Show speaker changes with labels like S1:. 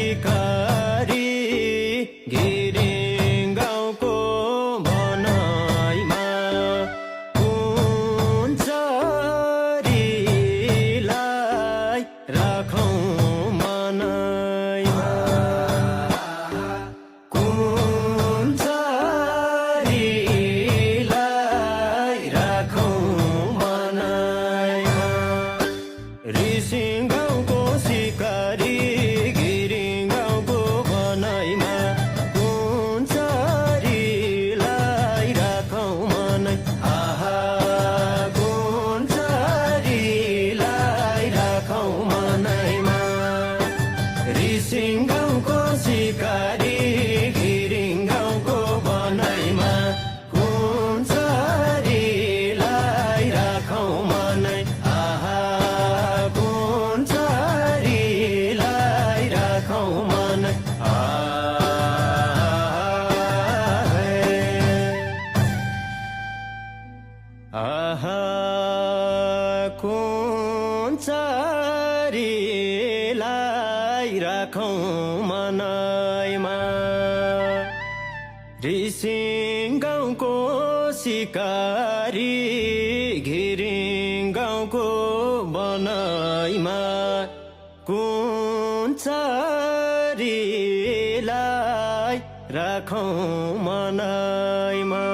S1: सिकारी घिरिङ गाउँको बनाइमा कुन चरीलाई राखौँ मनैमा कुन चरीलाई राखौँ मनैमा रिसिङ गाउँको सिकारी घिरिङ गाउँको बनाइमा कुन चरीलाई राखौँ मनै आहा कुन चरीलाई राखौँ मनैमा रिसिङ गाउँको सिकारी घिरिङ गाउँको बनाइमा कुन चरीलाई राखौँ मनै आहा कुन चरीलाई राखौँ मनै आहा कुन चरीलाई राखौँ मनैमा रिसिङ गाउँको सिकारी घिरिङ गाउँको बनाइमा कुन चरीलाई राखौँ मनैमा